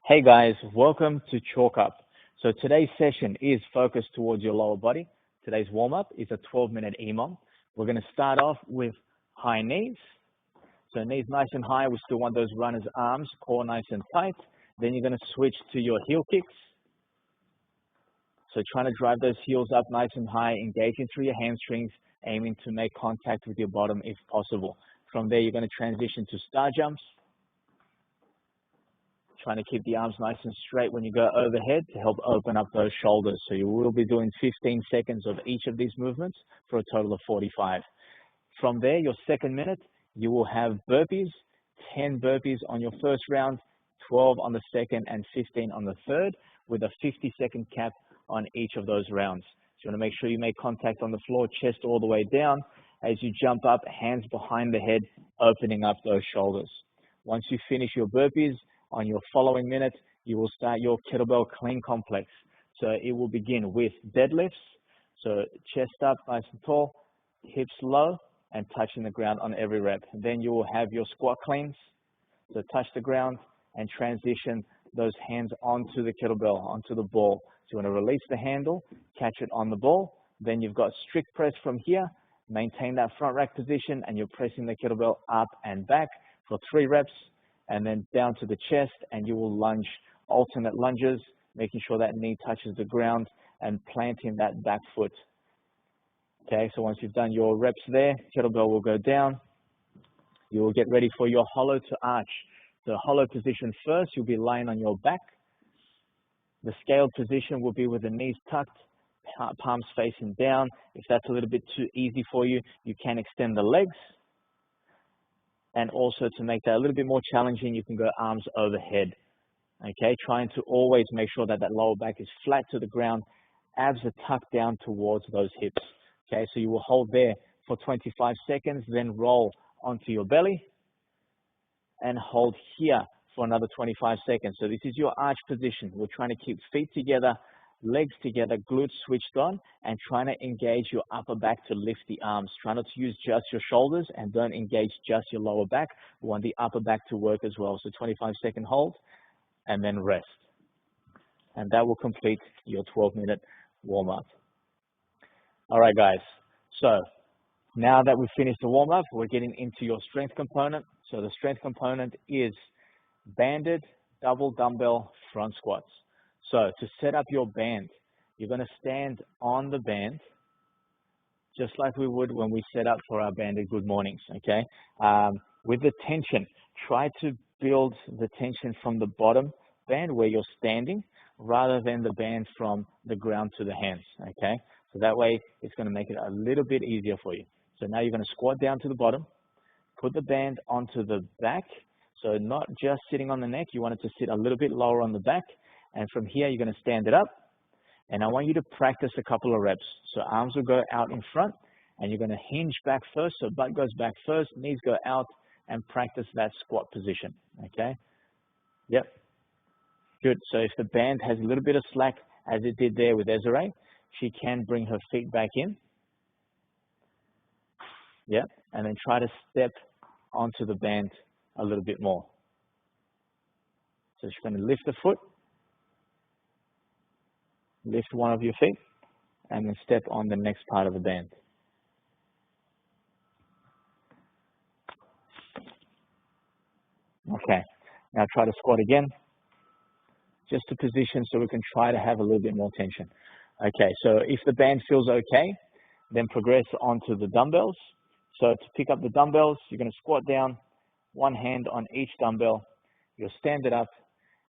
Hey guys, welcome to Chalk Up. So today's session is focused towards your lower body. Today's warm-up is a 12-minute EMOM. We're going to start off with high knees. So knees nice and high. We still want those runner's arms, core nice and tight. Then you're going to switch to your heel kicks. So trying to drive those heels up nice and high, engaging through your hamstrings, aiming to make contact with your bottom if possible. From there, you're going to transition to star jumps. Trying to keep the arms nice and straight when you go overhead to help open up those shoulders. So you will be doing 15 seconds of each of these movements for a total of 45. From there, your second minute, you will have burpees, 10 burpees on your first round, 12 on the second, and 15 on the third, with a 50-second cap on each of those rounds. So you want to make sure you make contact on the floor, chest all the way down. As you jump up, hands behind the head, opening up those shoulders. Once you finish your burpees, on your following minute, you will start your kettlebell clean complex. So it will begin with deadlifts. So chest up, nice and tall, hips low, and touching the ground on every rep. Then you will have your squat cleans. So touch the ground and transition those hands onto the kettlebell, onto the ball. So you want to release the handle, catch it on the ball. Then you've got strict press from here. Maintain that front rack position, and you're pressing the kettlebell up and back for 3 reps. And then down to the chest, and you will lunge, alternate lunges, making sure that knee touches the ground and planting that back foot. Okay, so once you've done your reps there, kettlebell will go down. You will get ready for your hollow to arch. The hollow position first, you'll be lying on your back. The scaled position will be with the knees tucked, palms facing down. If that's a little bit too easy for you, you can extend the legs. And also to make that a little bit more challenging, you can go arms overhead. Okay, trying to always make sure that that lower back is flat to the ground. Abs are tucked down towards those hips. Okay, so you will hold there for 25 seconds, then roll onto your belly and hold here for another 25 seconds. So this is your arch position. We're trying to keep feet together, legs together, glutes switched on, and trying to engage your upper back to lift the arms. Try not to use just your shoulders and don't engage just your lower back. We want the upper back to work as well. So 25-second hold and then rest. And that will complete your 12-minute warm-up. All right, guys. So now that we've finished the warm-up, we're getting into your strength component. So the strength component is banded double dumbbell front squats. So to set up your band, you're going to stand on the band just like we would when we set up for our banded good mornings, okay? With the tension, try to build the tension from the bottom band where you're standing rather than the band from the ground to the hands, okay? So that way it's going to make it a little bit easier for you. So now you're going to squat down to the bottom, put the band onto the back. So not just sitting on the neck, you want it to sit a little bit lower on the back. And from here, you're going to stand it up. And I want you to practice a couple of reps. So arms will go out in front, and you're going to hinge back first. So butt goes back first, knees go out, and practice that squat position, okay? Yep. Good. So if the band has a little bit of slack, as it did there with Desiree, she can bring her feet back in. Yep. And then try to step onto the band a little bit more. So she's going to lift the foot. Lift one of your feet and then step on the next part of the band. Okay, now try to squat again, just to position so we can try to have a little bit more tension. Okay, so if the band feels okay, then progress onto the dumbbells. So to pick up the dumbbells, you're going to squat down, one hand on each dumbbell. You'll stand it up,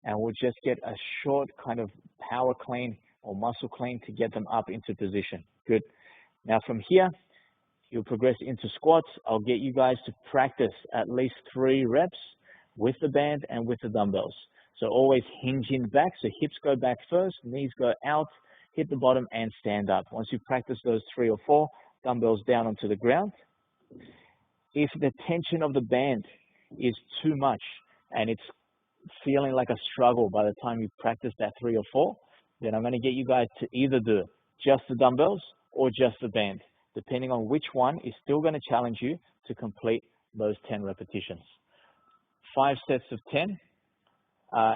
and we'll just get a short kind of power clean or muscle clean to get them up into position. Good. Now from here, you'll progress into squats. I'll get you guys to practice at least 3 reps with the band and with the dumbbells. So always hinging back. So hips go back first, knees go out, hit the bottom and stand up. Once you practice those 3 or 4, dumbbells down onto the ground. If the tension of the band is too much and it's feeling like a struggle by the time you practice that 3 or 4, then I'm going to get you guys to either do just the dumbbells or just the band, depending on which one is still going to challenge you to complete those 10 repetitions. 5 sets of 10.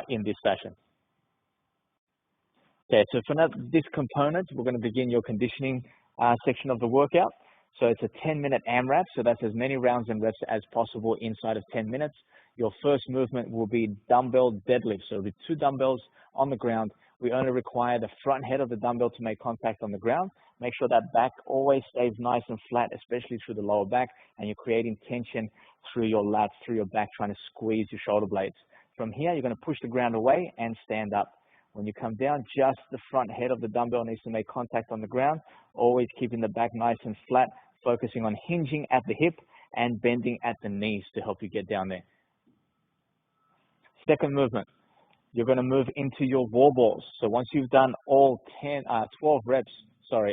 in this fashion. Okay, so for now, this component, we're going to begin your conditioning section of the workout. So it's a 10-minute AMRAP, so that's as many rounds and reps as possible inside of 10 minutes. Your first movement will be dumbbell deadlift. So with 2 dumbbells on the ground, we only require the front head of the dumbbell to make contact on the ground. Make sure that back always stays nice and flat, especially through the lower back, and you're creating tension through your lats, through your back, trying to squeeze your shoulder blades. From here, you're going to push the ground away and stand up. When you come down, just the front head of the dumbbell needs to make contact on the ground, always keeping the back nice and flat, focusing on hinging at the hip and bending at the knees to help you get down there. Second movement, you're going to move into your wall balls. So once you've done all 12 reps,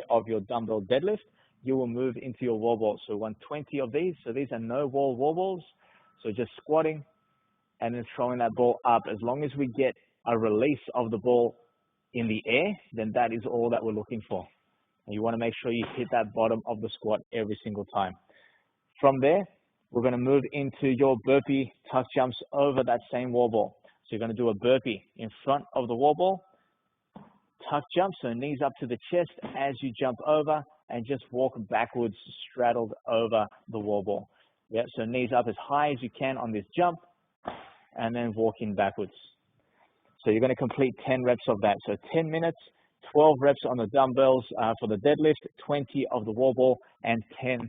of your dumbbell deadlift, you will move into your wall balls. So 120 of these. So these are no wall balls. So just squatting and then throwing that ball up. As long as we get a release of the ball in the air, then that is all that we're looking for. And you want to make sure you hit that bottom of the squat every single time. From there, we're going to move into your burpee tuck jumps over that same wall ball. So you're going to do a burpee in front of the wall ball, tuck jump, so knees up to the chest as you jump over, and just walk backwards, straddled over the wall ball. Yeah, so knees up as high as you can on this jump, and then walking backwards. So you're going to complete 10 reps of that. So 10 minutes, 12 reps on the dumbbells for the deadlift, 20 of the wall ball, and 10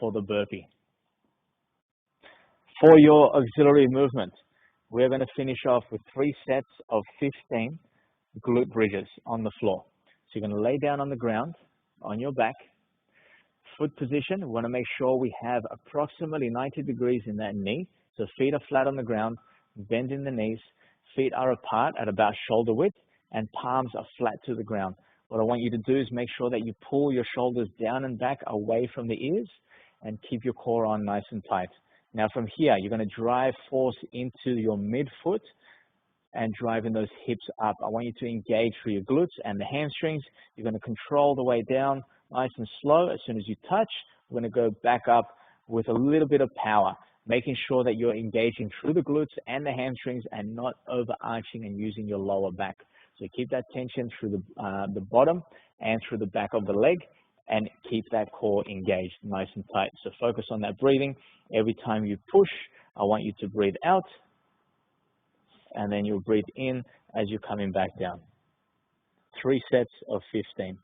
for the burpee. For your auxiliary movement, we're going to finish off with 3 sets of 15 glute bridges on the floor. So you're going to lay down on the ground, on your back. Foot position, we want to make sure we have approximately 90 degrees in that knee. So feet are flat on the ground, bend in the knees, feet are apart at about shoulder width, and palms are flat to the ground. What I want you to do is make sure that you pull your shoulders down and back away from the ears and keep your core on nice and tight. Now from here, you're going to drive force into your midfoot and driving those hips up. I want you to engage through your glutes and the hamstrings. You're going to control the way down nice and slow. As soon as you touch, we're going to go back up with a little bit of power, making sure that you're engaging through the glutes and the hamstrings and not overarching and using your lower back. So keep that tension through the bottom and through the back of the leg, and keep that core engaged nice and tight. So focus on that breathing. Every time you push, I want you to breathe out, and then you'll breathe in as you're coming back down. 3 sets of 15.